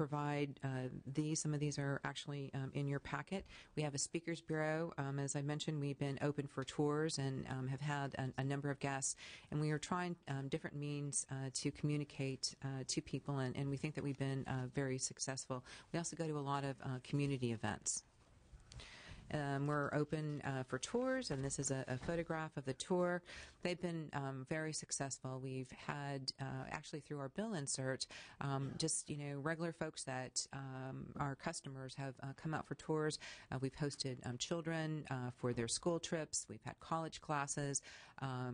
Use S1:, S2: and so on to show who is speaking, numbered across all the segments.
S1: provide some of these are actually in your packet. We have a speakers bureau. As I mentioned, we've been open for tours and have had a number of guests, and we are trying different means to communicate to people, and we think that we've been very successful. We also go to a lot of community events. We're open for tours, and this is a photograph of the tour. They've been very successful. We've had, actually through our bill insert, just, regular folks that our customers have come out for tours. We've hosted children for their school trips. We've had college classes. I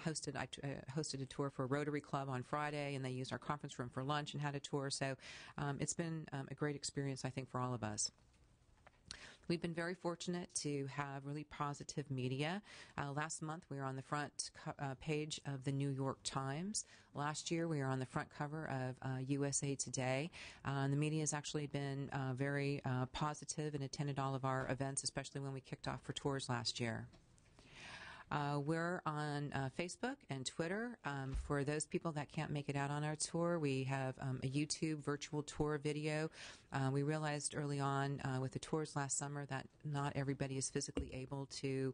S1: hosted a tour for a Rotary Club on Friday, and they used our conference room for lunch and had a tour. So it's been a great experience, I think, for all of us. We've been very fortunate to have really positive media. Last month, we were on the front page of the New York Times. Last year, we were on the front cover of USA Today. The media has actually been very positive and attended all of our events, especially when we kicked off for tours last year. We're on Facebook and Twitter. For those people that can't make it out on our tour, we have a YouTube virtual tour video. We realized early on with the tours last summer that not everybody is physically able to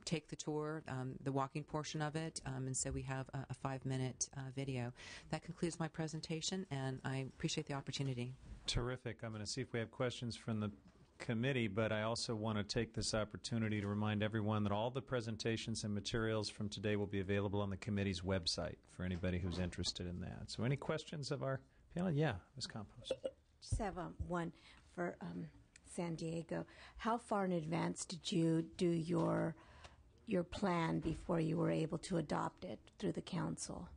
S1: take the tour, the walking portion of it, and so we have a 5-minute video. That concludes my presentation, and I appreciate the opportunity.
S2: Terrific. I'm going to see if we have questions from the committee, but I also want to take this opportunity to remind everyone that all the presentations and materials from today will be available on the committee's website for anybody who's interested in that. So any questions of our panel? Yeah, Ms. Campos.
S3: Just have one for San Diego. How far in advance did you do your plan before you were able to adopt it through the council?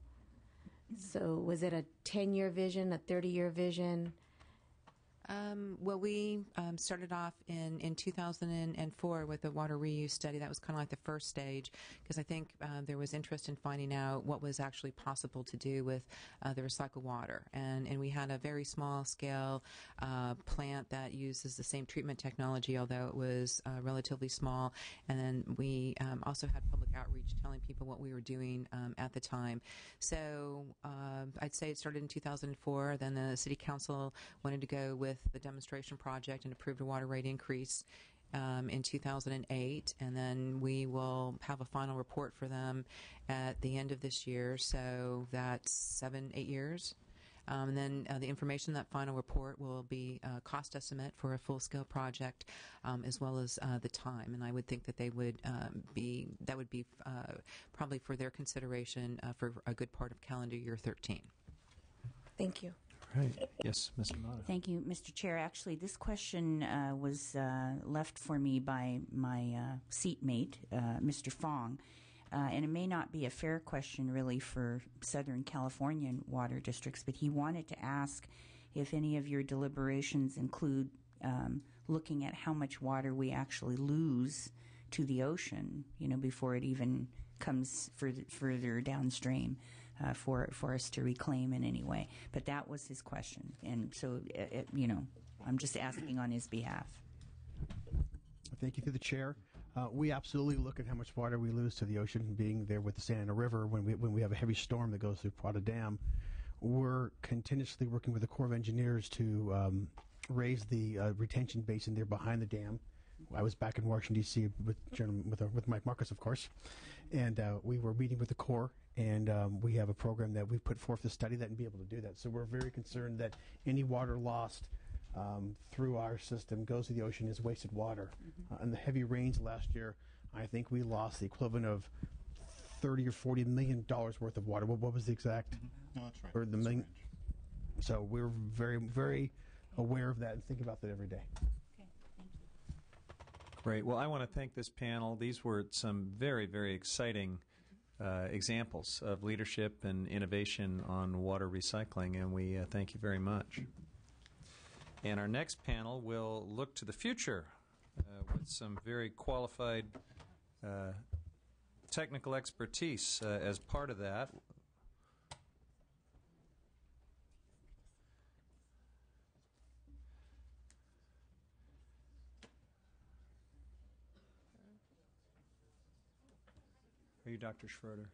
S3: So was it a 10-year vision, a 30-year vision?
S1: Well, we started off in 2004 with the water reuse study. That was kind of like the first stage, because I think there was interest in finding out what was actually possible to do with the recycled water. And we had a very small scale plant that uses the same treatment technology, although it was relatively small. And then we also had public outreach telling people what we were doing at the time. So I'd say it started in 2004. Then the city council wanted to go with the demonstration project and approved a water rate increase in 2008, and then we will have a final report for them at the end of this year, so that's 7-8 years. And then the information in that final report will be a cost estimate for a full-scale project, as well as the time. And I would think that they would be probably for their consideration for a good part of calendar year 13.
S3: Thank you.
S2: Right. Yes, Mr. Mata.
S4: Thank you, Mr. Chair. Actually, this question was left for me by my seatmate, Mr. Fong. And it may not be a fair question, really, for Southern Californian water districts, but he wanted to ask if any of your deliberations include looking at how much water we actually lose to the ocean, before it even comes further downstream for us to reclaim in any way. But that was his question, and so I'm just asking on his behalf.
S5: Thank you, through the chair. We absolutely look at how much water we lose to the ocean. Being there with the Santa Ana River, when we have a heavy storm that goes through Prada Dam, we're continuously working with the Corps of Engineers to raise the retention basin there behind the dam. I was back in Washington, D.C. with Mike Marcus, of course, and we were meeting with the Corps, and we have a program that we've put forth to study that and be able to do that. So we're very concerned that any water lost through our system goes to the ocean is wasted water. Mm-hmm. And the heavy rains last year, I think we lost the equivalent of $30 or $40 million worth of water. What was the exact?
S6: Mm-hmm. No, that's right.
S5: Or the million. So we're very, very aware of that and think about that every day.
S2: Great. Well, I want to thank this panel. These were some very, very exciting examples of leadership and innovation on water recycling, and we thank you very much. And our next panel will look to the future with some very qualified technical expertise as part of that. Are you Dr. Schroeder?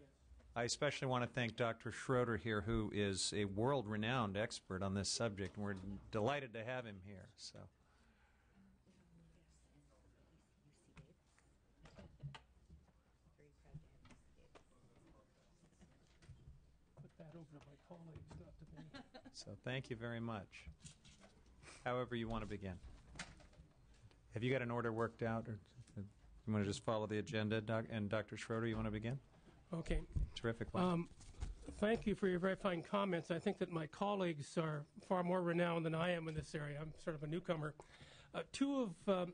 S2: I especially want to thank Dr. Schroeder here, who is a world-renowned expert on this subject, and we're delighted to have him here. So. So thank you very much. However you want to begin. Have you got an order worked out, or you want to just follow the agenda? And Dr. Schroeder, you want to begin?
S6: Okay.
S2: Terrific.
S6: Thank you for your very fine comments. I think that my colleagues are far more renowned than I am in this area. I'm sort of a newcomer. Two of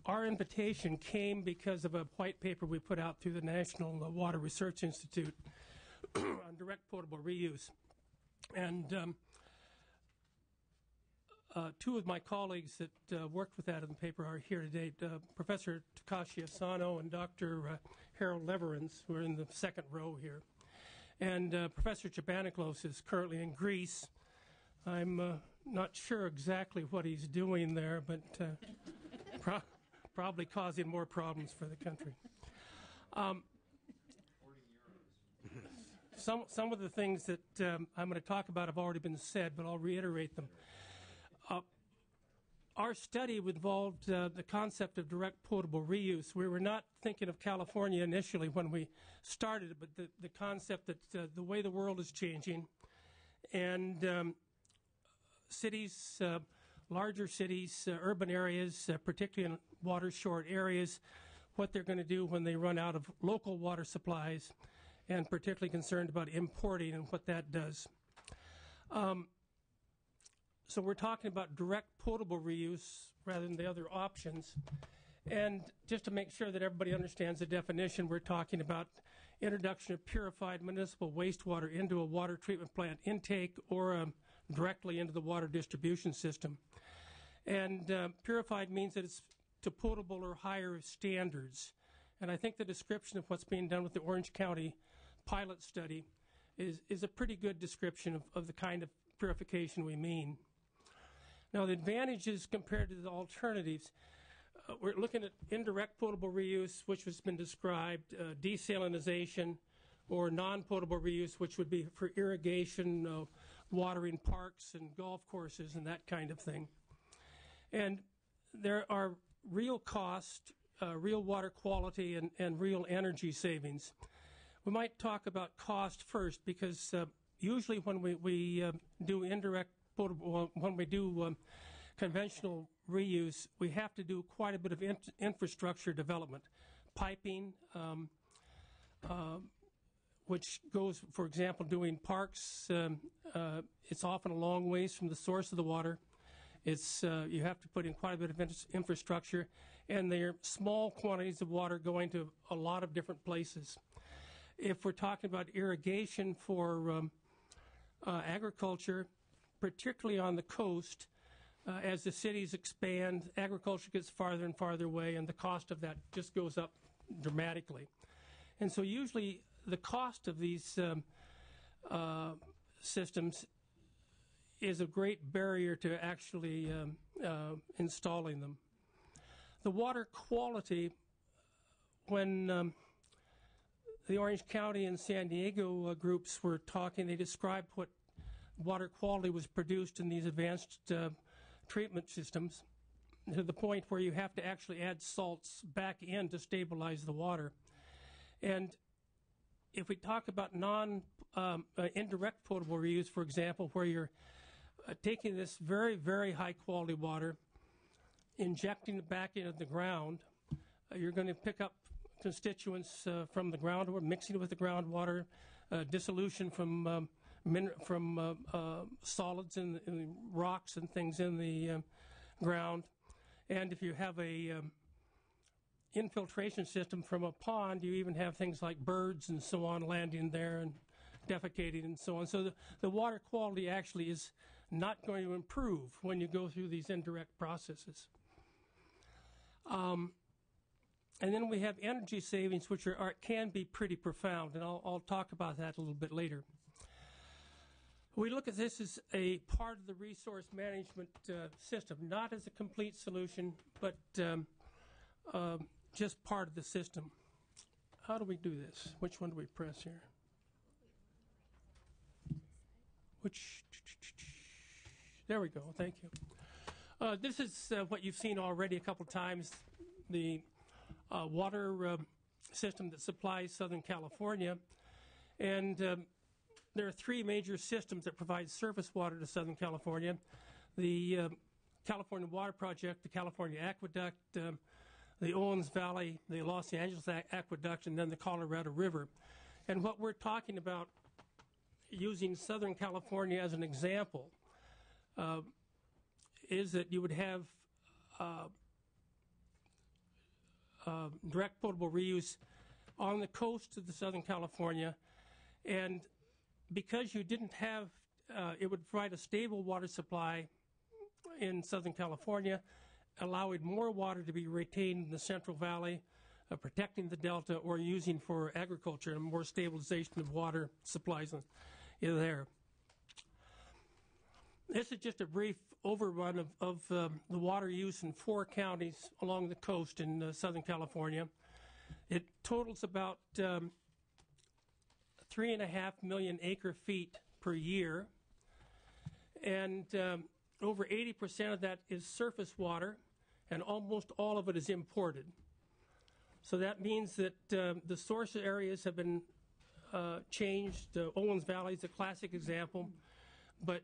S6: our invitation came because of a white paper we put out through the National Water Research Institute on direct potable reuse. And two of my colleagues that worked with that in the paper are here today, Professor Takashi Asano and Dr. Harold Leverins, who are in the second row here. And Professor Chabanaklos is currently in Greece. I'm not sure exactly what he's doing there, but probably causing more problems for the country. Some of the things that I'm going to talk about have already been said, but I'll reiterate them. Our study involved the concept of direct potable reuse. We were not thinking of California initially when we started, but the concept that the way the world is changing, and cities, larger cities, urban areas, particularly in water-short areas, what they're going to do when they run out of local water supplies, and particularly concerned about importing and what that does. So we're talking about direct potable reuse rather than the other options. And just to make sure that everybody understands the definition, we're talking about introduction of purified municipal wastewater into a water treatment plant intake or directly into the water distribution system. And purified means that it's to potable or higher standards. And I think the description of what's being done with the Orange County pilot study is a pretty good description of the kind of purification we mean. Now, the advantages compared to the alternatives, we're looking at indirect potable reuse, which has been described, desalinization, or non-potable reuse, which would be for irrigation, watering parks and golf courses and that kind of thing. And there are real cost, real water quality, and real energy savings. We might talk about cost first, because usually when we do indirect potable, when we do conventional reuse, we have to do quite a bit of infrastructure development, piping, which goes, for example, doing parks. It's often a long ways from the source of the water. It's you have to put in quite a bit of infrastructure, and they're small quantities of water going to a lot of different places. If we're talking about irrigation for agriculture, particularly on the coast, as the cities expand, agriculture gets farther and farther away, and the cost of that just goes up dramatically. And so usually the cost of these systems is a great barrier to actually installing them. The water quality, when the Orange County and San Diego groups were talking, they described what water quality was produced in these advanced treatment systems, to the point where you have to actually add salts back in to stabilize the water. And if we talk about indirect potable reuse, for example, where you're taking this very, very high quality water, injecting it back into the ground, you're going to pick up constituents from the groundwater, mixing it with the groundwater, dissolution from solids in the rocks and things in the ground. And if you have a infiltration system from a pond, you even have things like birds and so on landing there and defecating and so on. So the water quality actually is not going to improve when you go through these indirect processes. And then we have energy savings, which can be pretty profound, and I'll talk about that a little bit later. We look at this as a part of the resource management system, not as a complete solution, but just part of the system. how do we do this? Which one do we press here? There we go. Thank you. This is what you've seen already a couple times, the water system that supplies Southern California. And there are three major systems that provide surface water to Southern California. The California Water Project, the California Aqueduct, the Owens Valley, the Los Angeles Aqueduct, and then the Colorado River. And what we're talking about, using Southern California as an example, is that you would have direct potable reuse on the coast of the Southern California, and because you didn't have, it would provide a stable water supply in Southern California, allowing more water to be retained in the Central Valley, protecting the Delta, or using for agriculture and more stabilization of water supplies in there. This is just a brief overrun of the water use in 4 counties along the coast in Southern California. It totals about 3.5 million acre feet per year, and over 80% of that is surface water, and almost all of it is imported. So that means that the source areas have been changed. Owens Valley is a classic example, but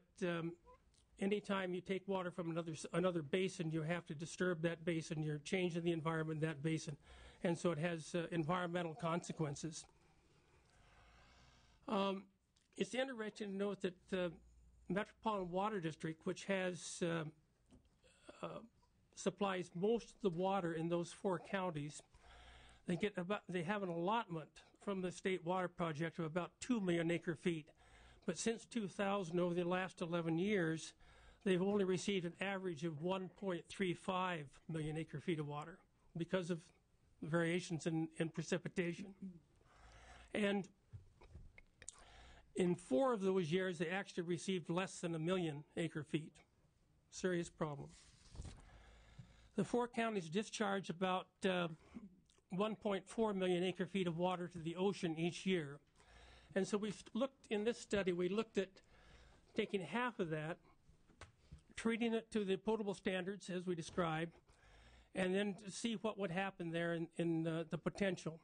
S6: anytime you take water from another basin, you have to disturb that basin. You're changing the environment in that basin, and so it has environmental consequences. It's interesting to note that the Metropolitan Water District, which has supplies most of the water in those 4 counties, they have an allotment from the State Water Project of about 2 million acre feet. But since 2000, over the last 11 years, they've only received an average of 1.35 million acre feet of water because of variations in precipitation. And in 4 of those years, they actually received less than 1 million acre feet. Serious problem. The 4 counties discharge about 1.4 million acre feet of water to the ocean each year. And so in this study, we looked at taking half of that, treating it to the potable standards as we described, and then to see what would happen there in the potential.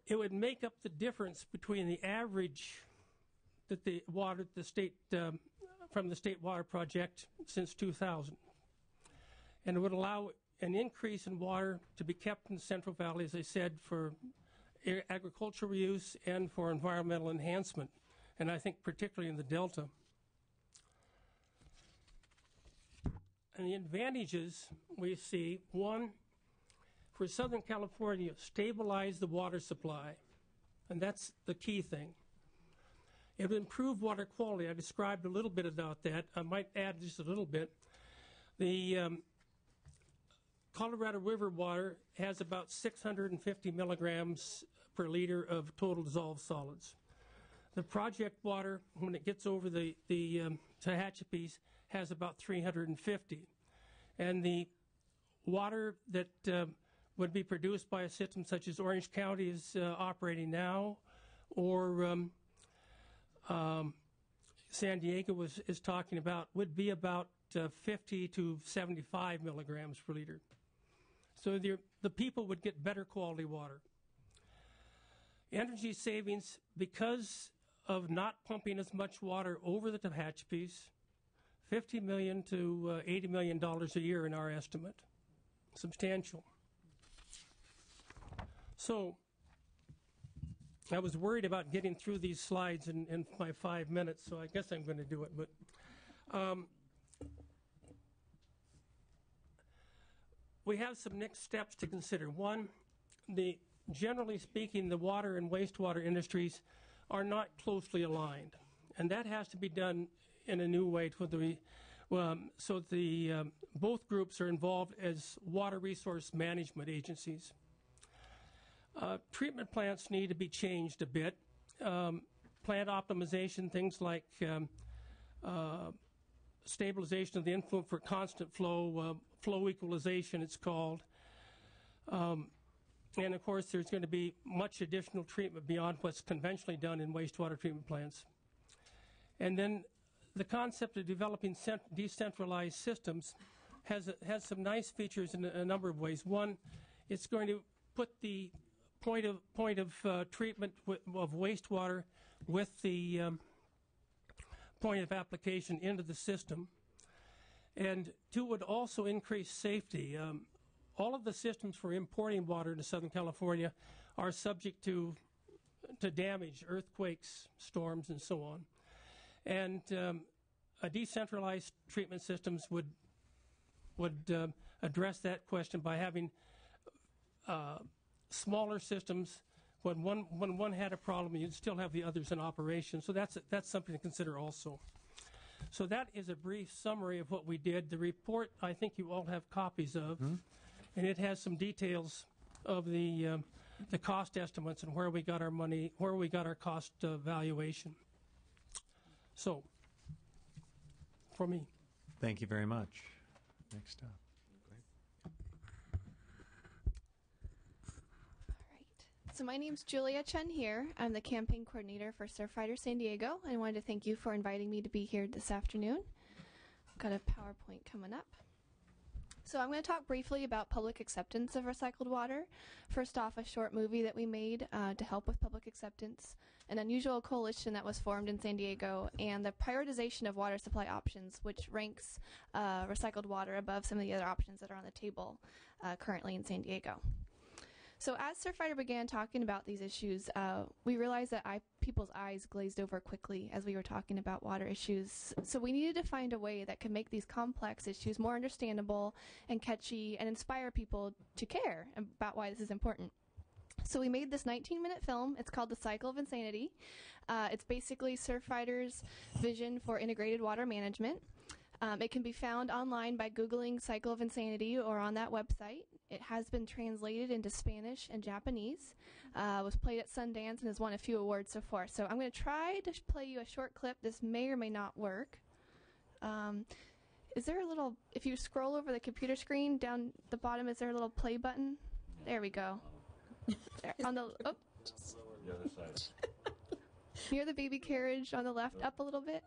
S6: It would make up the difference between the average that the water, from the State Water Project since 2000. And it would allow an increase in water to be kept in the Central Valley, as I said, for agricultural use and for environmental enhancement, and I think particularly in the Delta. And the advantages we see, one, for Southern California, stabilize the water supply, and that's the key thing. It would improve water quality. I described a little bit about that. I might add just a little bit. The Colorado River water has about 650 milligrams per liter of total dissolved solids. The project water, when it gets over the Tehachapi's, has about 350. And the water that would be produced by a system such as Orange County is operating now, or San Diego is talking about, would be about 50 to 75 milligrams per liter. So the people would get better quality water. Energy savings, because of not pumping as much water over the Tehachapi's, $50 million to $80 million a year in our estimate. Substantial. So I was worried about getting through these slides in my 5 minutes, so I guess I'm going to do it. But we have some next steps to consider. One, generally speaking, the water and wastewater industries are not closely aligned, and that has to be done in a new way so both groups are involved as water resource management agencies. Treatment plants need to be changed a bit. Plant optimization, things like stabilization of the influent for constant flow, flow equalization it's called, And of course, there's going to be much additional treatment beyond what's conventionally done in wastewater treatment plants. And then the concept of developing decentralized systems has some nice features in a number of ways. One, it's going to put the point of treatment of wastewater with the point of application into the system. And two, would also increase safety. All of the systems for importing water into Southern California are subject to damage, earthquakes, storms, and so on. And a decentralized treatment systems would address that question by having smaller systems. When one had a problem, you'd still have the others in operation. So that's something to consider also. So that is a brief summary of what we did. The report, I think you all have copies of, and it has some details of the cost estimates and where we got our money, where we got our cost valuation. So, for me.
S2: Thank you very much. Next up.
S7: So my name's Julia Chen here. I'm the campaign coordinator for Surfrider San Diego. I wanted to thank you for inviting me to be here this afternoon. I've got a PowerPoint coming up. So I'm going to talk briefly about public acceptance of recycled water. First off, a short movie that we made to help with public acceptance, an unusual coalition that was formed in San Diego, and the prioritization of water supply options, which ranks recycled water above some of the other options that are on the table currently in San Diego. So as Surfrider began talking about these issues, we realized that people's eyes glazed over quickly as we were talking about water issues. So we needed to find a way that could make these complex issues more understandable and catchy and inspire people to care about why this is important. So we made this 19-minute film. It's called The Cycle of Insanity. It's basically Surfrider's vision for integrated water management. It can be found online by Googling Cycle of Insanity or on that website. It has been translated into Spanish and Japanese, was played at Sundance, and has won a few awards so far. So I'm going to try to play you a short clip. This may or may not work. Is there a little, if you scroll over the computer screen, down the bottom, is there a little play button? There we go. There, on the, oh.
S8: The other side.
S7: Near the baby carriage on the left, up a little bit.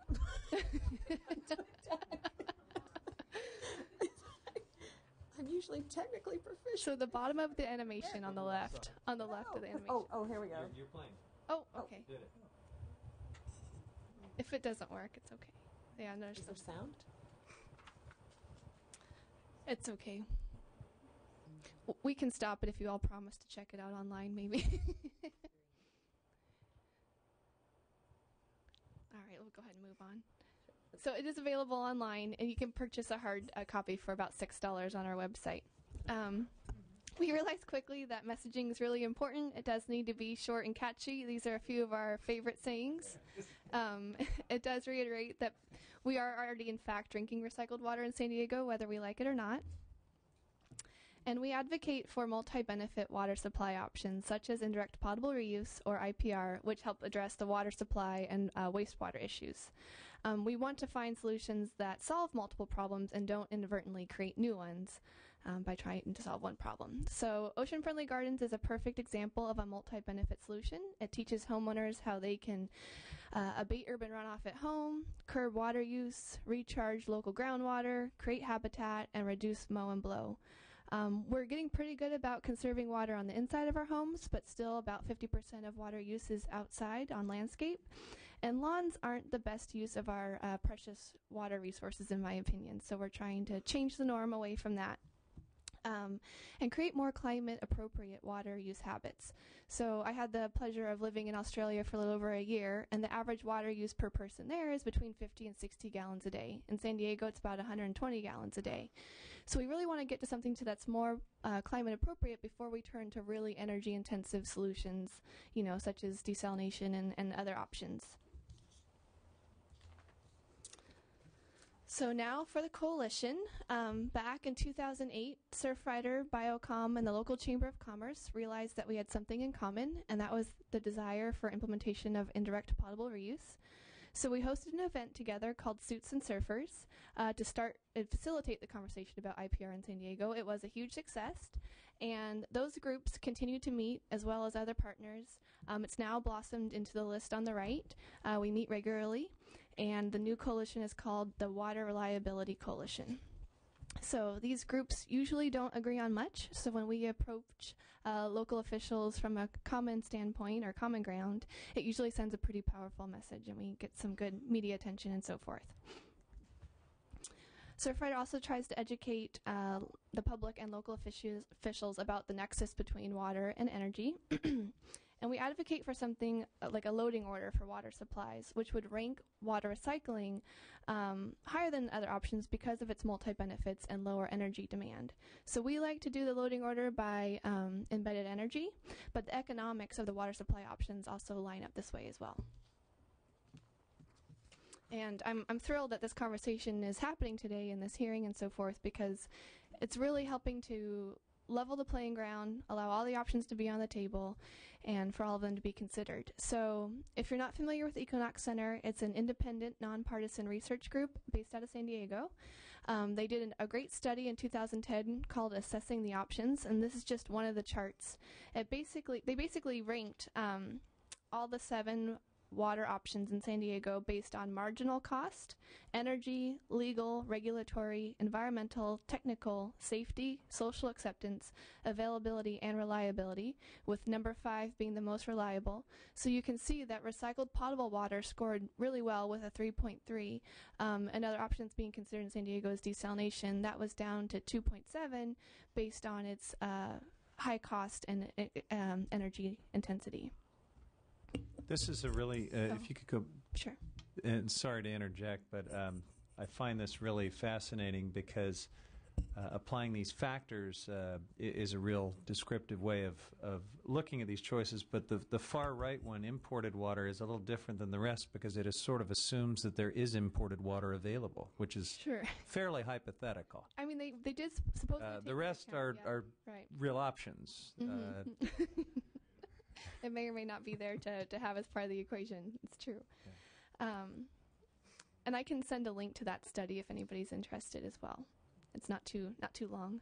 S9: I'm usually technically proficient.
S7: So the bottom of the animation on the left, of the animation.
S9: Oh, here we go.
S8: You're playing.
S7: Oh, okay.
S8: Did it.
S7: If it doesn't work, it's okay. Yeah, no,
S9: Is there sound?
S7: it's okay. We can stop it if you all promise to check it out online, maybe. All right, we'll go ahead and move on. So it is available online, and you can purchase a hard copy for about $6 on our website. We realized quickly that messaging is really important. It does need to be short and catchy. These are a few of our favorite sayings. It does reiterate that we are already, in fact, drinking recycled water in San Diego, whether we like it or not. And we advocate for multi-benefit water supply options, such as indirect potable reuse, or IPR, which help address the water supply and wastewater issues. We want to find solutions that solve multiple problems and don't inadvertently create new ones by trying to solve one problem. So Ocean Friendly Gardens is a perfect example of a multi-benefit solution. It teaches homeowners how they can abate urban runoff at home, curb water use, recharge local groundwater, create habitat, and reduce mow and blow. We're getting pretty good about conserving water on the inside of our homes, but still about 50% of water use is outside on landscape. And lawns aren't the best use of our precious water resources, in my opinion. So we're trying to change the norm away from that. And create more climate-appropriate water use habits. So I had the pleasure of living in Australia for a little over a year, and the average water use per person there is between 50 and 60 gallons a day. In San Diego, it's about 120 gallons a day. So we really want to get to something that's more climate-appropriate before we turn to really energy-intensive solutions, such as desalination and other options. So now for the coalition. Back in 2008, Surfrider, Biocom, and the local Chamber of Commerce realized that we had something in common, and that was the desire for implementation of indirect potable reuse. So we hosted an event together called Suits and Surfers to start and facilitate the conversation about IPR in San Diego. It was a huge success, and those groups continue to meet as well as other partners. It's now blossomed into the list on the right. We meet regularly, and the new coalition is called the Water Reliability Coalition. So these groups usually don't agree on much. So when we approach local officials from a common standpoint or common ground, it usually sends a pretty powerful message, and we get some good media attention and so forth. Surfrider also tries to educate the public and local officials about the nexus between water and energy. And we advocate for something like a loading order for water supplies, which would rank water recycling higher than other options because of its multi-benefits and lower energy demand. So we like to do the loading order by embedded energy, but the economics of the water supply options also line up this way as well. And I'm thrilled that this conversation is happening today in this hearing and so forth, because it's really helping to level the playing ground, allow all the options to be on the table, and for all of them to be considered. So if you're not familiar with Equinox Center, it's an independent, nonpartisan research group based out of San Diego. They did a great study in 2010 called Assessing the Options, and this is just one of the charts. They basically ranked all the 7 water options in San Diego based on marginal cost, energy, legal, regulatory, environmental, technical, safety, social acceptance, availability, and reliability, with number 5 being the most reliable. So you can see that recycled potable water scored really well with a 3.3. And other options being considered in San Diego is desalination. That was down to 2.7 based on its high cost and energy intensity.
S2: This is a really, if you could go.
S7: Sure.
S2: And sorry to interject, but I find this really fascinating because applying these factors is a real descriptive way of looking at these choices. But the far right one, imported water, is a little different than the rest because it is sort of assumes that there is imported water available, which is fairly hypothetical.
S7: I mean, they did supposedly
S2: the rest are
S7: right.
S2: real options.
S7: Mm-hmm. It may or may not be there to have as part of the equation. It's true. Yeah. And I can send a link to that study if anybody's interested as well. It's not too long.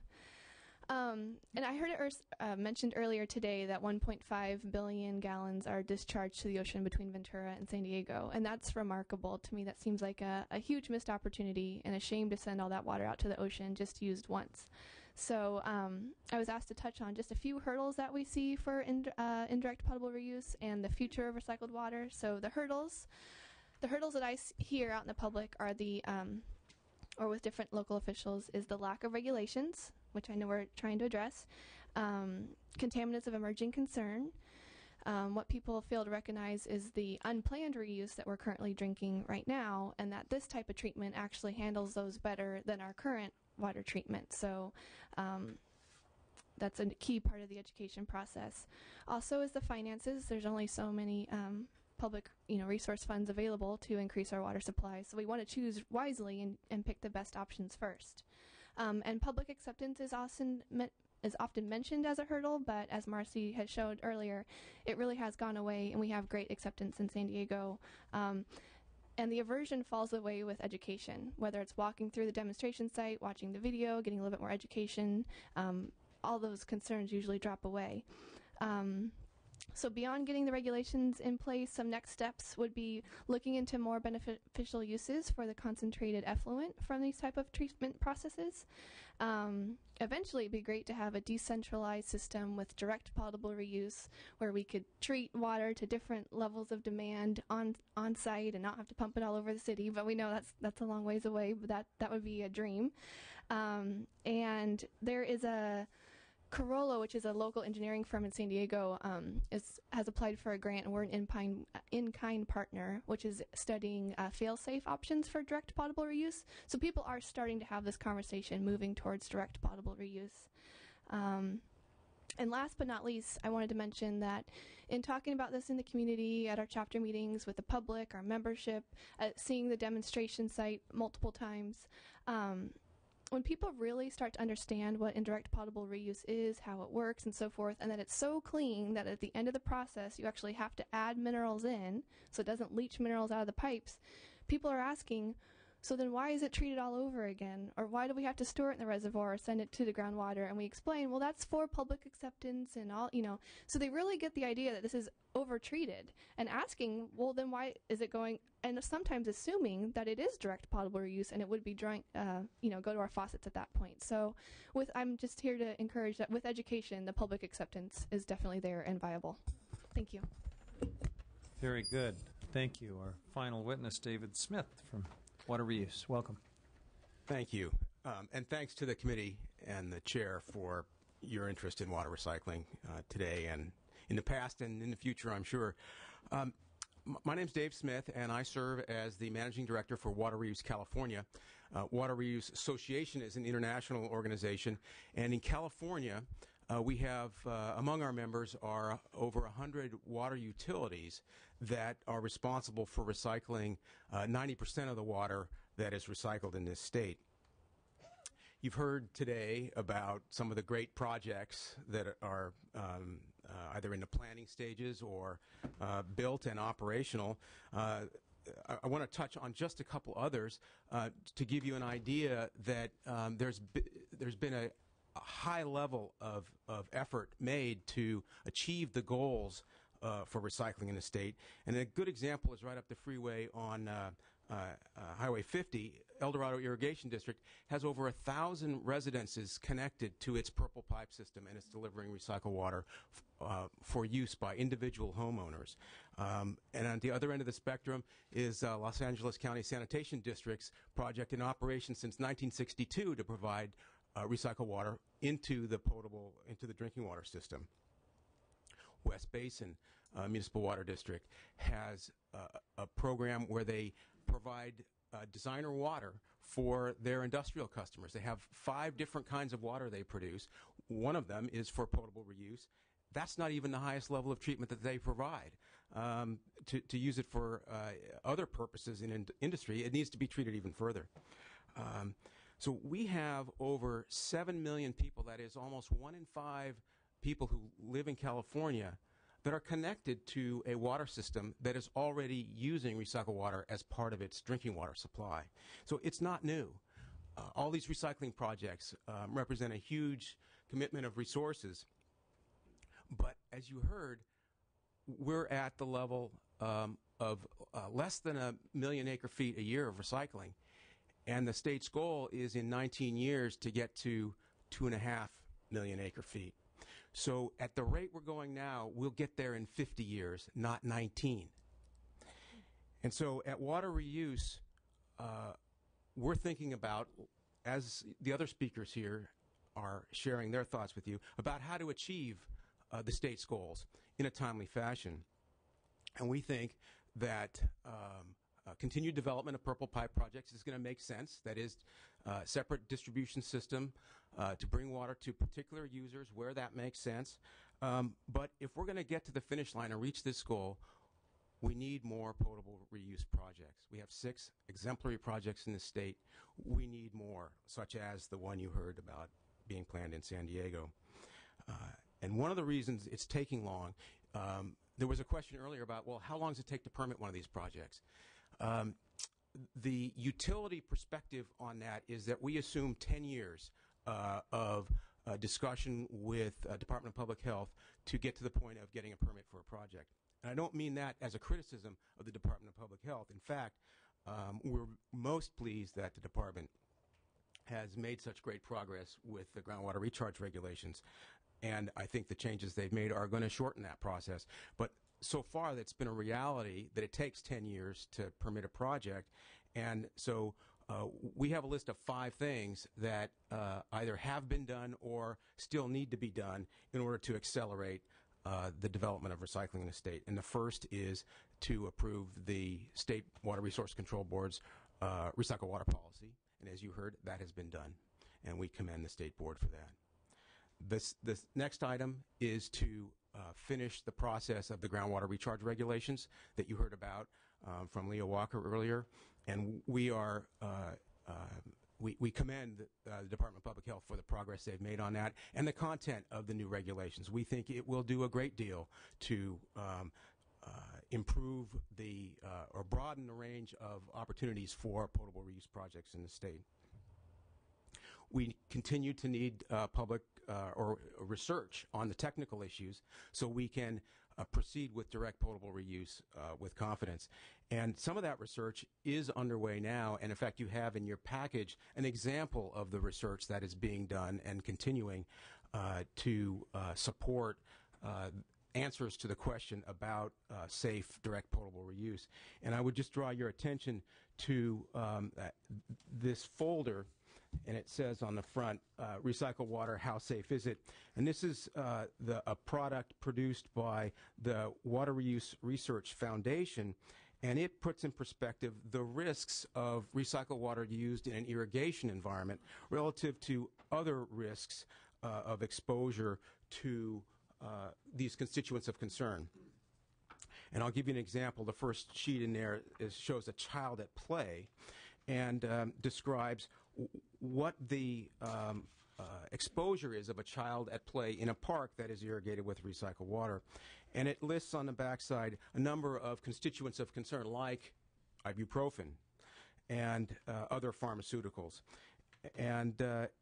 S7: And I heard it mentioned earlier today that 1.5 billion gallons are discharged to the ocean between Ventura and San Diego, and that's remarkable. To me, that seems like a huge missed opportunity and a shame to send all that water out to the ocean just used once. So I was asked to touch on just a few hurdles that we see for indirect potable reuse and the future of recycled water. So the hurdles that I hear out in the public are or with different local officials, is the lack of regulations, which I know we're trying to address, contaminants of emerging concern. What people fail to recognize is the unplanned reuse that we're currently drinking right now, and that this type of treatment actually handles those better than our current water treatment. So that's a key part of the education process. Also is the finances. There's only so many public resource funds available to increase our water supply. So we want to choose wisely and pick the best options first. And public acceptance is often mentioned as a hurdle, but as Marcy had showed earlier, it really has gone away, and we have great acceptance in San Diego. And the aversion falls away with education, whether it's walking through the demonstration site, watching the video, getting a little bit more education. All those concerns usually drop away. So beyond getting the regulations in place, some next steps would be looking into more beneficial uses for the concentrated effluent from these type of treatment processes. Eventually, it'd be great to have a decentralized system with direct potable reuse where we could treat water to different levels of demand on site and not have to pump it all over the city. But we know that's a long ways away, but that would be a dream. And there is a Corolla, which is a local engineering firm in San Diego, has applied for a grant, and we're an in-kind partner, which is studying fail-safe options for direct potable reuse. So people are starting to have this conversation moving towards direct potable reuse. And last but not least, I wanted to mention that in talking about this in the community, at our chapter meetings with the public, our membership, seeing the demonstration site multiple times, when people really start to understand what indirect potable reuse is, how it works, and so forth, and that it's so clean that at the end of the process you actually have to add minerals in so it doesn't leach minerals out of the pipes, people are asking, so then why is it treated all over again? Or why do we have to store it in the reservoir or send it to the groundwater? And we explain, well, that's for public acceptance and all, So they really get the idea that this is over-treated and asking, well, then why is it going, and sometimes assuming that it is direct potable reuse and it would be go to our faucets at that point. So I'm just here to encourage that with education, the public acceptance is definitely there and viable. Thank you.
S2: Very good. Thank you. Our final witness, David Smith from Water Reuse. Welcome.
S10: Thank you. And thanks to the committee and the chair for your interest in water recycling today and in the past and in the future, I'm sure. My name's Dave Smith, and I serve as the Managing Director for Water Reuse California. Water Reuse Association is an international organization, and in California, we have, among our members are over 100 water utilities that are responsible for recycling 90% of the water that is recycled in this state. You've heard today about some of the great projects that are either in the planning stages or built and operational. I want to touch on just a couple others to give you an idea that there's been a high level of effort made to achieve the goals for recycling in the state. And a good example is right up the freeway on Highway 50. El Dorado Irrigation District has over 1,000 residences connected to its Purple Pipe system, and it's delivering recycled water for use by individual homeowners. And on the other end of the spectrum is Los Angeles County Sanitation District's project in operation since 1962 to provide recycled water into the drinking water system. West Basin Municipal Water District has a program where they provide designer water for their industrial customers. They have 5 different kinds of water they produce. One of them is for potable reuse. That's not even the highest level of treatment that they provide. To use it for other purposes in industry, it needs to be treated even further. So we have over 7 million people, that is almost 1 in 5 people who live in California, that are connected to a water system that is already using recycled water as part of its drinking water supply. So it's not new. All these recycling projects represent a huge commitment of resources. But as you heard, we're at the level of less than 1 million acre-feet a year of recycling. And the state's goal is in 19 years to get to 2.5 million acre-feet. So at the rate we're going now, we'll get there in 50 years, not 19. And so at Water Reuse, we're thinking about, as the other speakers here are sharing their thoughts with you, about how to achieve the state's goals in a timely fashion. And we think that continued development of Purple Pipe projects is going to make sense. That is, separate distribution system to bring water to particular users where that makes sense. But if we're going to get to the finish line and reach this goal, we need more potable reuse projects. We have 6 exemplary projects in the state. We need more, such as the one you heard about being planned in San Diego. And one of the reasons it's taking long, there was a question earlier about, well, how long does it take to permit one of these projects? The utility perspective on that is that we assume 10 years of discussion with Department of Public Health to get to the point of getting a permit for a project. And I don't mean that as a criticism of the Department of Public Health. In fact, we're most pleased that the department has made such great progress with the groundwater recharge regulations. And I think the changes they've made are going to shorten that process. But so far, that's been a reality that it takes 10 years to permit a project. And so we have a list of 5 things that either have been done or still need to be done in order to accelerate the development of recycling in the state. And the first is to approve the State Water Resource Control Board's recycled water policy. And as you heard, that has been done. And we commend the State Board for that. This next item is to finish the process of the groundwater recharge regulations that you heard about from Leah Walker earlier. And we are we commend the Department of Public Health for the progress they've made on that and the content of the new regulations. We think it will do a great deal to improve or broaden the range of opportunities for potable reuse projects in the state. We continue to need public or research on the technical issues so we can proceed with direct potable reuse with confidence. And some of that research is underway now, and in fact you have in your package an example of the research that is being done and continuing to support answers to the question about safe direct potable reuse. And I would just draw your attention to this folder, and it says on the front, Recycle Water, How Safe Is It? And this is a product produced by the Water Reuse Research Foundation, and it puts in perspective the risks of recycled water used in an irrigation environment relative to other risks of exposure to these constituents of concern. And I'll give you an example. The first sheet in there shows a child at play and describes what the exposure is of a child at play in a park that is irrigated with recycled water. And it lists on the backside a number of constituents of concern like ibuprofen and other pharmaceuticals. And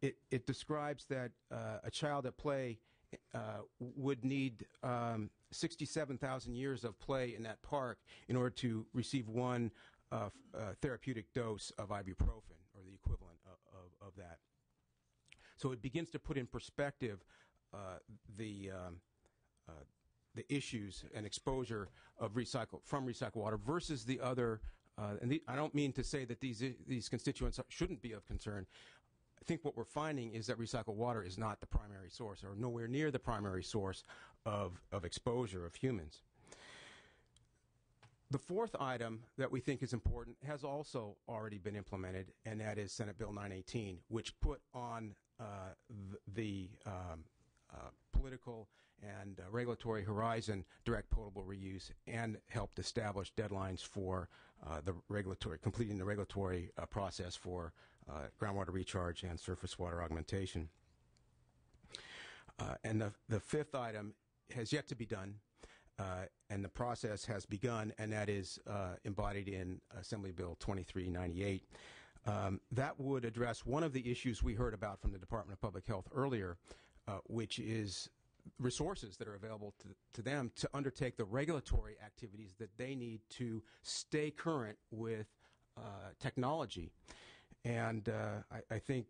S10: it describes that a child at play would need 67,000 years of play in that park in order to receive one therapeutic dose of ibuprofen, or the equivalent of that. So it begins to put in perspective the issues and exposure of from recycled water versus the other. I don't mean to say that these constituents shouldn't be of concern. I think what we're finding is that recycled water is not the primary source, or nowhere near the primary source of exposure of humans. The fourth item that we think is important has also already been implemented, and that is Senate Bill 918, which put on the political and regulatory horizon direct potable reuse and helped establish deadlines for completing the regulatory process for groundwater recharge and surface water augmentation. And the fifth item has yet to be done, and the process has begun, and that is embodied in Assembly Bill 2398. That would address one of the issues we heard about from the Department of Public Health earlier, which is resources that are available to them to undertake the regulatory activities that they need to stay current with technology. And I think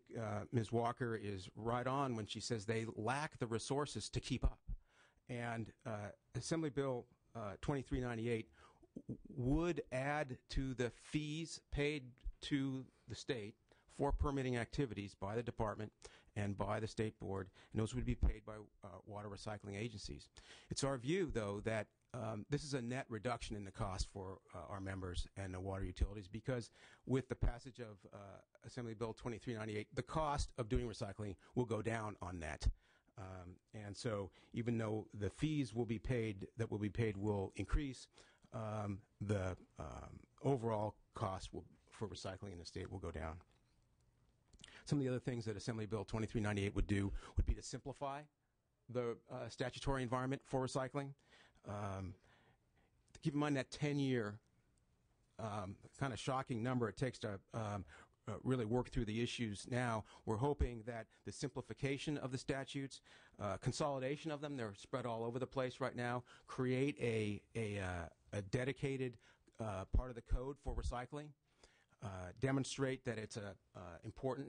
S10: Ms. Walker is right on when she says they lack the resources to keep up. And Assembly Bill 2398 would add to the fees paid to the state for permitting activities by the department and by the state board, and those would be paid by water recycling agencies. It's our view, though, that this is a net reduction in the cost for our members and the water utilities, because with the passage of Assembly Bill 2398, the cost of doing recycling will go down on net. And so even though the fees will be paid will increase, the overall cost for recycling in the state will go down. Some of the other things that Assembly Bill 2398 would do would be to simplify the statutory environment for recycling. Keep in mind that 10-year kind of shocking number it takes to really work through the issues now. We're hoping that the simplification of the statutes, consolidation of them, they're spread all over the place right now, create a dedicated part of the code for recycling, demonstrate that it's an important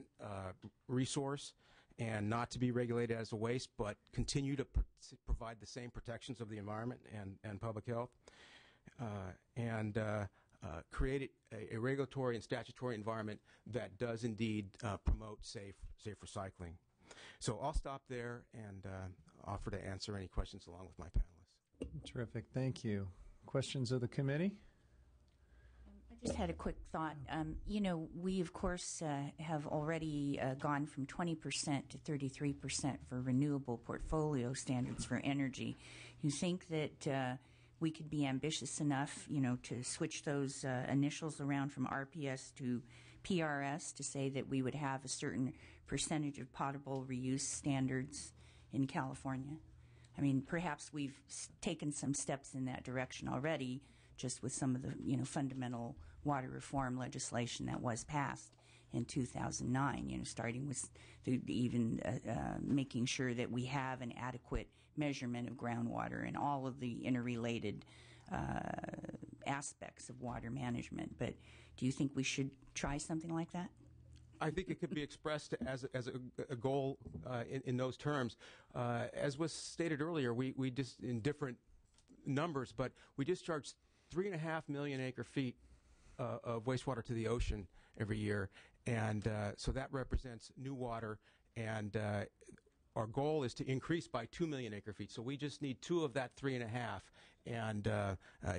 S10: resource and not to be regulated as a waste, but continue to provide the same protections of the environment and public health, and create a regulatory and statutory environment that does indeed promote safe recycling. So I'll stop there and offer to answer any questions along with my panelists.
S2: Terrific. Thank you. Questions of the committee?
S4: I just had a quick thought. We, of course, have already gone from 20% to 33% for renewable portfolio standards for energy. You think that we could be ambitious enough, to switch those initials around from RPS to PRS to say that we would have a certain percentage of potable reuse standards in California? I mean, perhaps we've taken some steps in that direction already, just with some of the fundamental water reform legislation that was passed in 2009. Starting with even making sure that we have an adequate measurement of groundwater and all of the interrelated aspects of water management. But do you think we should try something like that?
S10: I think it could be expressed as a goal in those terms. As was stated earlier, we just, in different numbers, but we discharge 3.5 million acre feet of wastewater to the ocean every year. And so that represents new water, and our goal is to increase by 2 million acre feet. So we just need 2 of that 3.5, and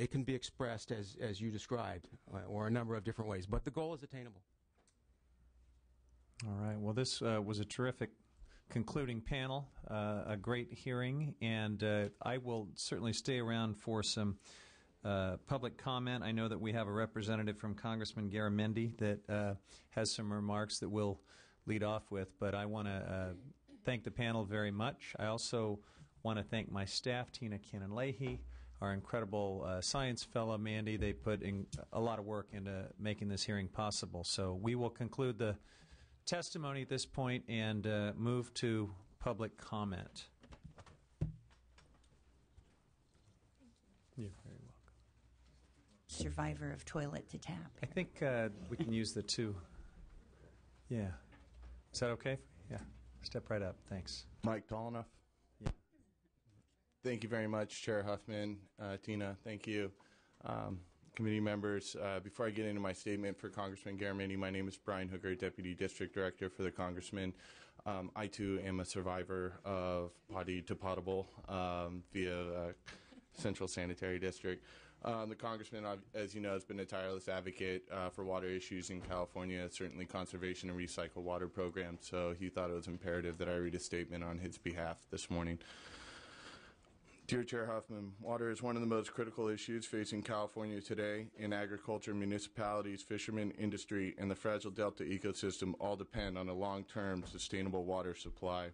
S10: it can be expressed as you described, or a number of different ways. But the goal is attainable.
S2: All right. Well, this was a terrific concluding panel, a great hearing, and I will certainly stay around for some public comment. I know that we have a representative from Congressman Garamendi that has some remarks that we'll lead off with, but I want to thank the panel very much. I also want to thank my staff, Tina Cannon-Leahy, our incredible science fellow, Mandy. They put in a lot of work into making this hearing possible. So we will conclude the testimony at this point and move to public comment. You're very welcome.
S4: Survivor of toilet to tap.
S2: I think we can use the 2. Yeah. Is that okay? Yeah. Step right up. Thanks.
S11: Mike, tall enough?
S2: Yeah.
S11: Thank you very much, Chair Huffman. Tina, thank you. Committee members, before I get into my statement for Congressman Garamendi, my name is Brian Hooker, Deputy District Director for the Congressman. I, too, am a survivor of potty to potable via Central Sanitary District. The Congressman, as you know, has been a tireless advocate for water issues in California, certainly conservation and recycle water programs, so he thought it was imperative that I read a statement on his behalf this morning. Dear Chair Huffman, water is one of the most critical issues facing California today. In agriculture, municipalities, fishermen, industry, and the fragile Delta ecosystem all depend on a long-term sustainable water supply.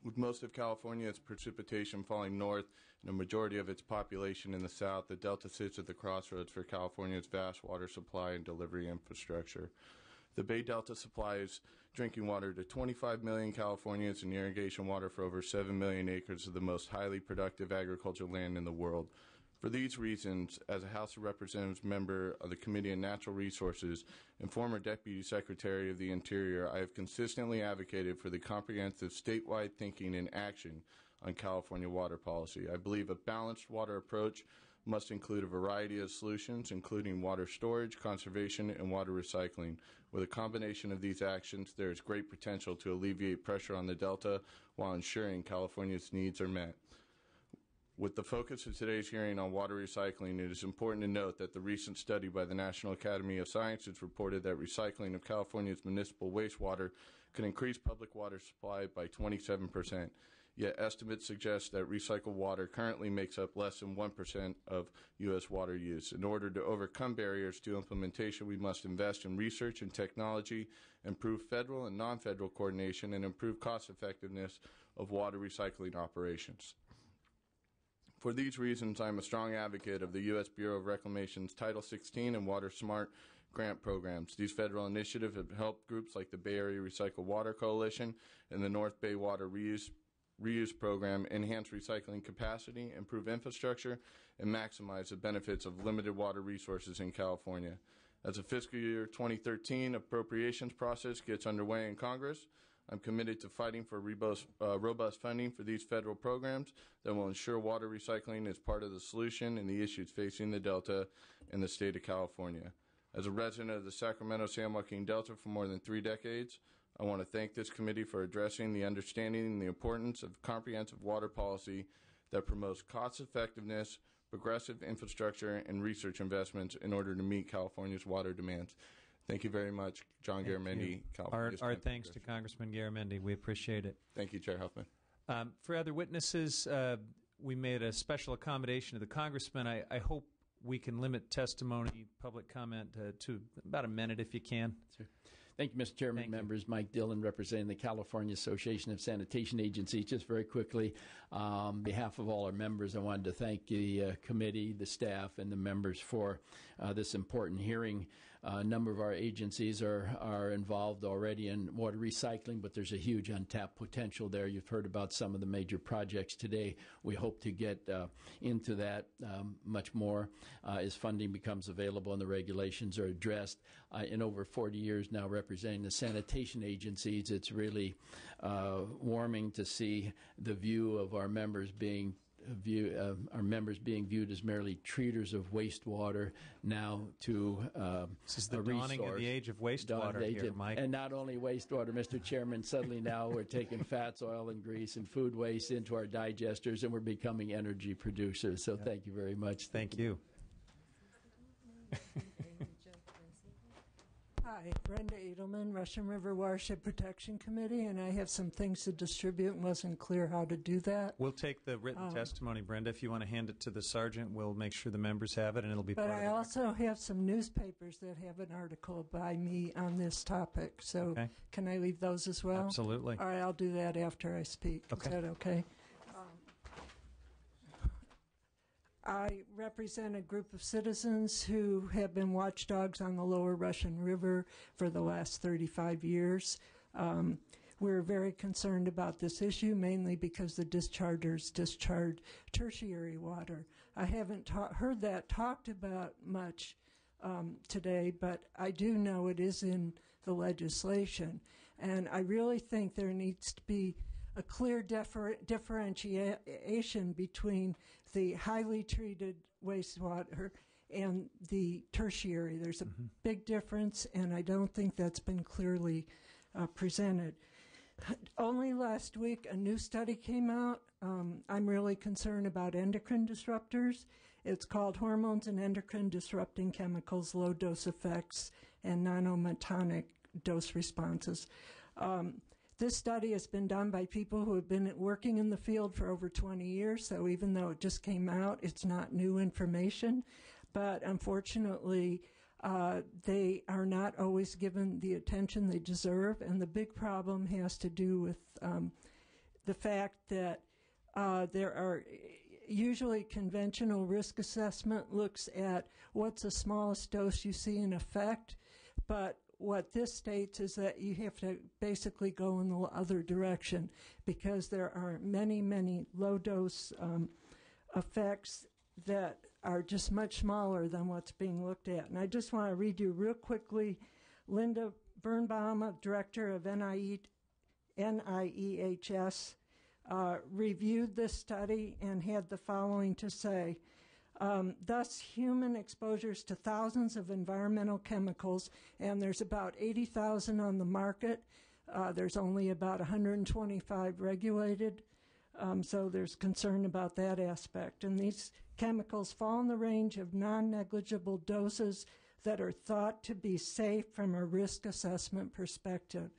S11: With most of California's precipitation falling north and a majority of its population in the south, the Delta sits at the crossroads for California's vast water supply and delivery infrastructure. The Bay Delta supplies drinking water to 25 million Californians and irrigation water for over 7 million acres of the most highly productive agricultural land in the world. For these reasons, as a House of Representatives member of the Committee on Natural Resources and former Deputy Secretary of the Interior, I have consistently advocated for the comprehensive statewide thinking and action on California water policy. I believe a balanced water approach must include a variety of solutions, including water storage, conservation, and water recycling. With a combination of these actions, there is great potential to alleviate pressure on the Delta while ensuring California's needs are met. With the focus of today's hearing on water recycling, it is important to note that the recent study by the National Academy of Sciences reported that recycling of California's municipal wastewater could increase public water supply by 27%. Yet estimates suggest that recycled water currently makes up less than 1% of U.S. water use. In order to overcome barriers to implementation, we must invest in research and technology, improve federal and non-federal coordination, and improve cost effectiveness of water recycling operations. For these reasons, I am a strong advocate of the U.S. Bureau of Reclamation's Title 16 and Water Smart grant programs. These federal initiatives have helped groups like the Bay Area Recycled Water Coalition and the North Bay Water Reuse Program enhance recycling capacity, improve infrastructure, and maximize the benefits of limited water resources in California. As the fiscal year 2013 appropriations process gets underway in Congress, I'm committed to fighting for robust funding for these federal programs that will ensure water recycling is part of the solution in the issues facing the Delta and the state of California. As a resident of the Sacramento-San Joaquin Delta for more than 3 decades, I want to thank this committee for addressing the understanding and the importance of comprehensive water policy that promotes cost effectiveness, progressive infrastructure, and research investments in order to meet California's water demands. Thank you very much, John Garamendi.
S2: Our thanks to Congressman Garamendi. We appreciate it.
S11: Thank you, Chair Huffman.
S2: For other witnesses, we made a special accommodation to the Congressman. I hope we can limit testimony, public comment to about a minute if you can.
S12: Sure. Thank you, Mr. Chairman. Members, Mike Dillon, representing the California Association of Sanitation Agencies. Just very quickly, on behalf of all our members, I wanted to thank the committee, the staff, and the members for this important hearing. A number of our agencies are involved already in water recycling, but there's a huge untapped potential there. You've heard about some of the major projects today. We hope to get into that much more as funding becomes available and the regulations are addressed. In over 40 years now representing the sanitation agencies, it's really warming to see the view of our members being viewed as merely treaters of wastewater now to
S2: this is the dawning of the age of wastewater here, Mike.
S12: And not only wastewater, Mr. Chairman, suddenly now we're taking fats, oil, and grease and food waste into our digesters, and we're becoming energy producers. So thank you very much.
S2: Thank you.
S13: Hi, Brenda Edelman, Russian River Watershed Protection Committee, and I have some things to distribute and wasn't clear how to do that.
S2: We'll take the written testimony, Brenda. If you want to hand it to the sergeant, we'll make sure the members have it, and it'll be part of it.
S13: But I also have some newspapers that have an article by me on this topic, so can I leave those as well?
S2: Absolutely.
S13: All right, I'll do that after I speak.
S2: Okay.
S13: Is that okay? I represent a group of citizens who have been watchdogs on the lower Russian River for the last 35 years. We're very concerned about this issue, mainly because the dischargers discharge tertiary water. I haven't heard that talked about much today, but I do know it is in the legislation. And I really think there needs to be a clear differentiation between the highly treated wastewater and the tertiary. There's a big difference, and I don't think that's been clearly presented. Only last week, a new study came out. I'm really concerned about endocrine disruptors. It's called Hormones and Endocrine Disrupting Chemicals, Low Dose Effects, and Non-Monotonic Dose Responses. This study has been done by people who have been working in the field for over 20 years, so even though it just came out, it's not new information. But unfortunately, they are not always given the attention they deserve, and the big problem has to do with the fact that there are usually conventional risk assessment looks at what's the smallest dose you see in effect, but what this states is that you have to basically go in the other direction because there are many, many low-dose effects that are just much smaller than what's being looked at. And I just want to read you real quickly. Linda Birnbaum, director of NIEHS, reviewed this study and had the following to say. Thus, human exposures to thousands of environmental chemicals, and there's about 80,000 on the market. There's only about 125 regulated, so there's concern about that aspect. And these chemicals fall in the range of non-negligible doses that are thought to be safe from a risk assessment perspective.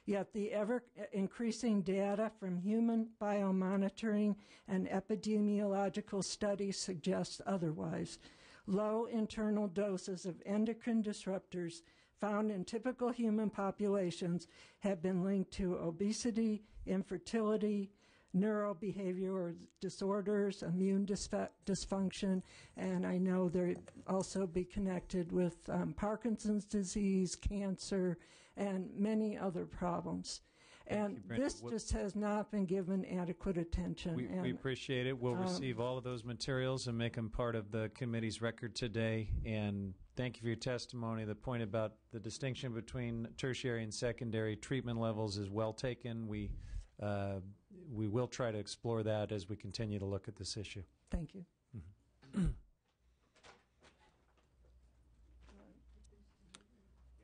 S13: Yet the ever-increasing data from human biomonitoring and epidemiological studies suggests otherwise. Low internal doses of endocrine disruptors found in typical human populations have been linked to obesity, infertility, neurobehavioral disorders, immune dysfunction, and I know they'll also be connected with Parkinson's disease, cancer, and many other problems. And this just has not been given adequate attention.
S2: We appreciate it. We'll receive all of those materials and make them part of the committee's record today. And thank you for your testimony. The point about the distinction between tertiary and secondary treatment levels is well taken. We will try to explore that as we continue to look at this issue.
S13: Thank you.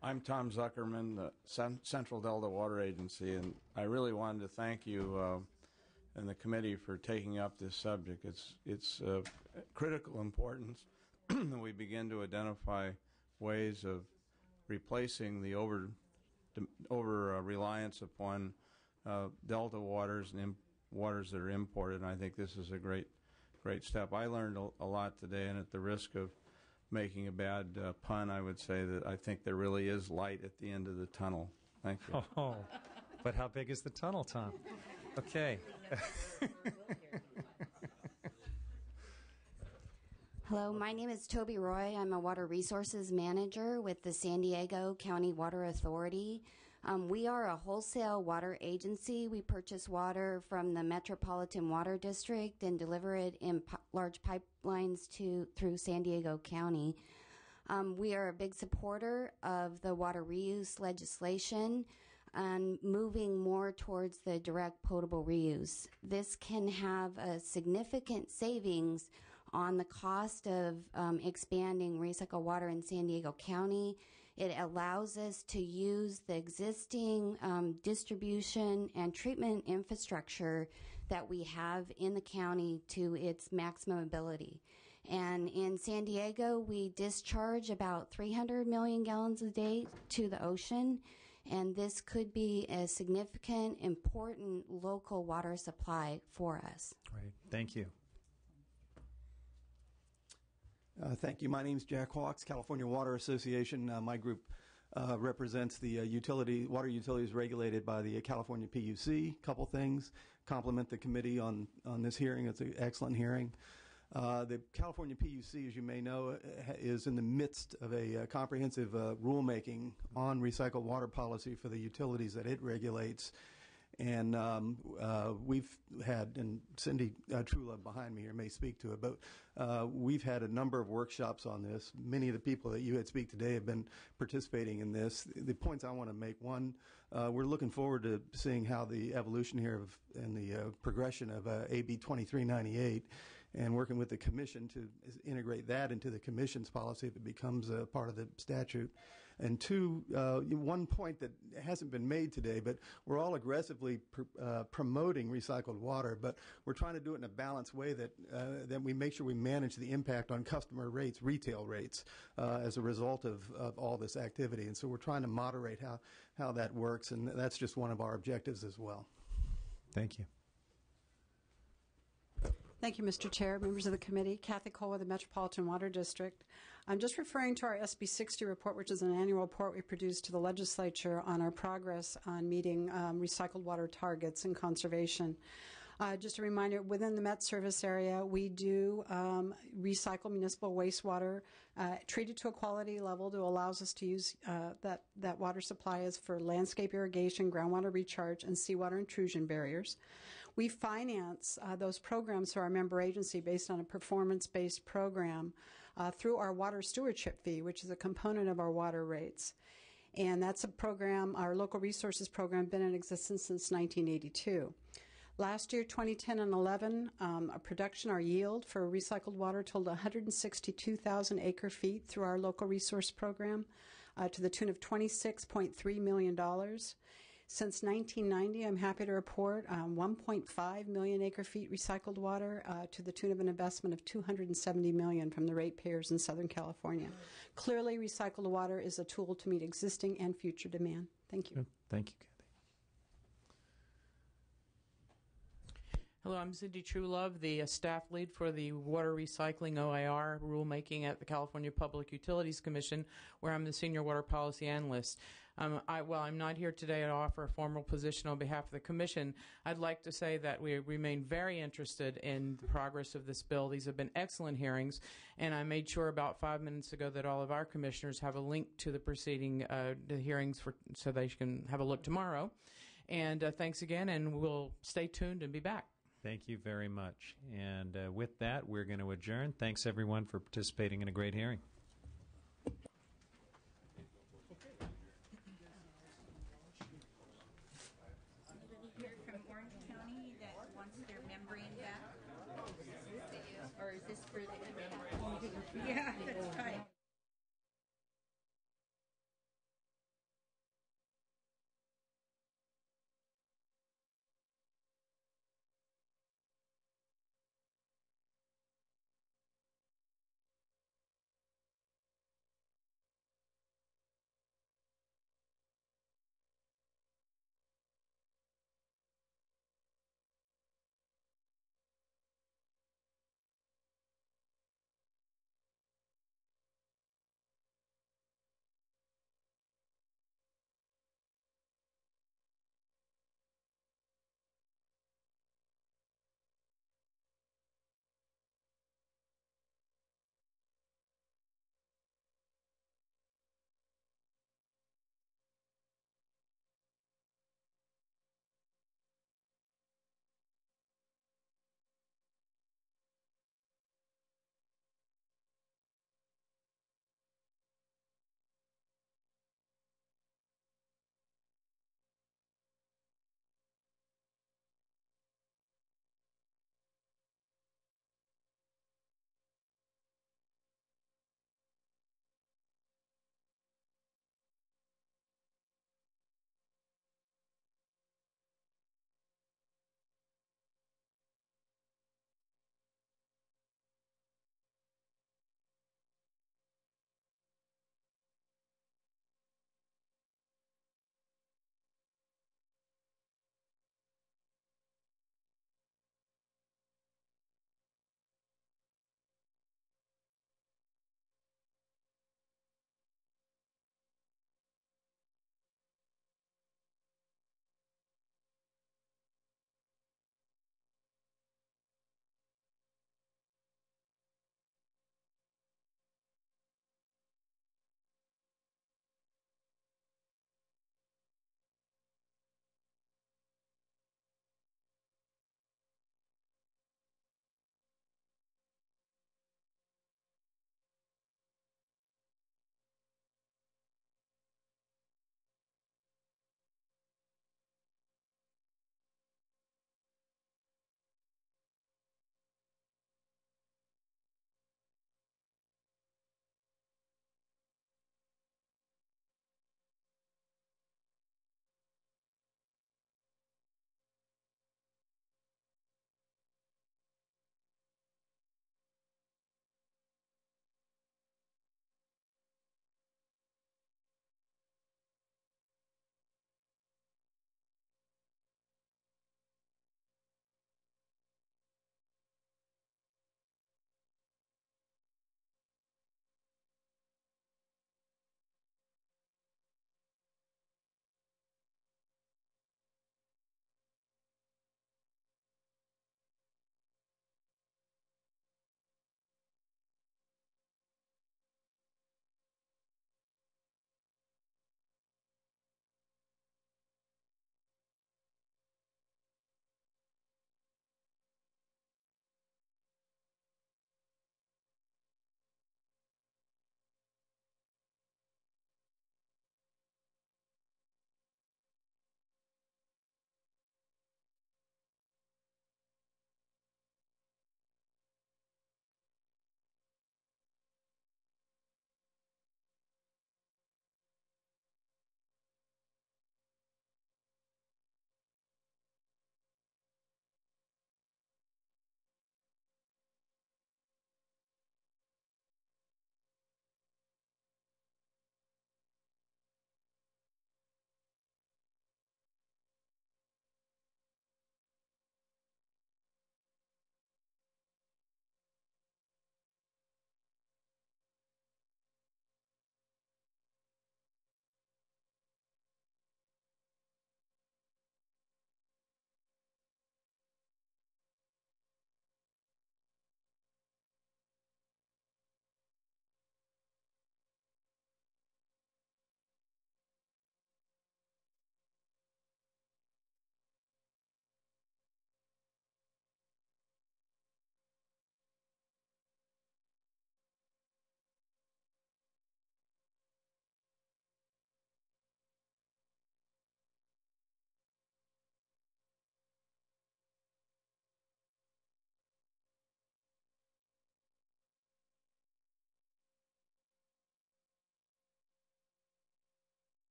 S14: I'm Tom Zuckerman, the Central Delta Water Agency, and I really wanted to thank you and the committee for taking up this subject. It's of critical importance that we begin to identify ways of replacing the over reliance upon Delta waters and waters that are imported, and I think this is a great step. I learned a lot today, and at the risk of making a bad pun, I would say that I think there really is light at the end of the tunnel. Thank you.
S2: Oh, but how big is the tunnel, Tom? Okay.
S15: Hello, my name is Toby Roy. I'm a water resources manager with the San Diego County Water Authority. We are a wholesale water agency. We purchase water from the Metropolitan Water District and deliver it in large pipelines through San Diego County. We are a big supporter of the water reuse legislation and moving more towards the direct potable reuse. This can have a significant savings on the cost of expanding recycled water in San Diego County. It allows us to use the existing distribution and treatment infrastructure that we have in the county to its maximum ability. And in San Diego, we discharge about 300 million gallons a day to the ocean, and this could be a significant, important local water supply for us.
S2: Great. Thank you.
S16: Thank you. My name is Jack Hawks, California Water Association. My group represents the water utilities regulated by the California PUC. Couple things. Compliment the committee on this hearing. It's an excellent hearing. The California PUC, as you may know, is in the midst of a comprehensive rulemaking on recycled water policy for the utilities that it regulates. And we've had, and Cindy Trulove behind me here may speak to it, but we've had a number of workshops on this. Many of the people that you had speak today have been participating in this. The points I want to make, one, we're looking forward to seeing how the evolution here and the progression of AB 2398 and working with the commission to integrate that into the commission's policy if it becomes a part of the statute. And two, one point that hasn't been made today, but we're all aggressively promoting recycled water, but we're trying to do it in a balanced way that we make sure we manage the impact on customer rates, retail rates, as a result of all this activity. And so we're trying to moderate how that works, and that's just one of our objectives as well.
S2: Thank you.
S17: Thank you, Mr. Chair, members of the committee. Kathy Cole with the Metropolitan Water District. I'm just referring to our SB 60 report, which is an annual report we produce to the legislature on our progress on meeting recycled water targets and conservation. Just a reminder, within the Met service area, we do recycle municipal wastewater treated to a quality level that allows us to use that water supply as for landscape irrigation, groundwater recharge, and seawater intrusion barriers. We finance those programs through our member agency based on a performance-based program through our water stewardship fee, which is a component of our water rates. And that's a program, our local resources program, been in existence since 1982. Last year, 2010 and 11, our yield for recycled water totaled 162,000 acre feet through our local resource program to the tune of $26.3 million. Since 1990, I'm happy to report 1.5 million acre feet recycled water to the tune of an investment of $270 million from the ratepayers in Southern California. Clearly, recycled water is a tool to meet existing and future demand. Thank you.
S2: Good. Thank you, Kathy.
S18: Hello, I'm Cindy Trulove, the staff lead for the Water Recycling OIR rulemaking at the California Public Utilities Commission, where I'm the Senior Water Policy Analyst. I'm not here today to offer a formal position on behalf of the Commission. I'd like to say that we remain very interested in the progress of this bill. These have been excellent hearings, and I made sure about 5 minutes ago that all of our commissioners have a link to the preceding the hearings so they can have a look tomorrow. And thanks again, and we'll stay tuned and be back.
S2: Thank you very much. And with that, we're going to adjourn. Thanks, everyone, for participating in a great hearing.
S4: From Orange County that wants their membrane back? Or is this for the... Yeah, that's right.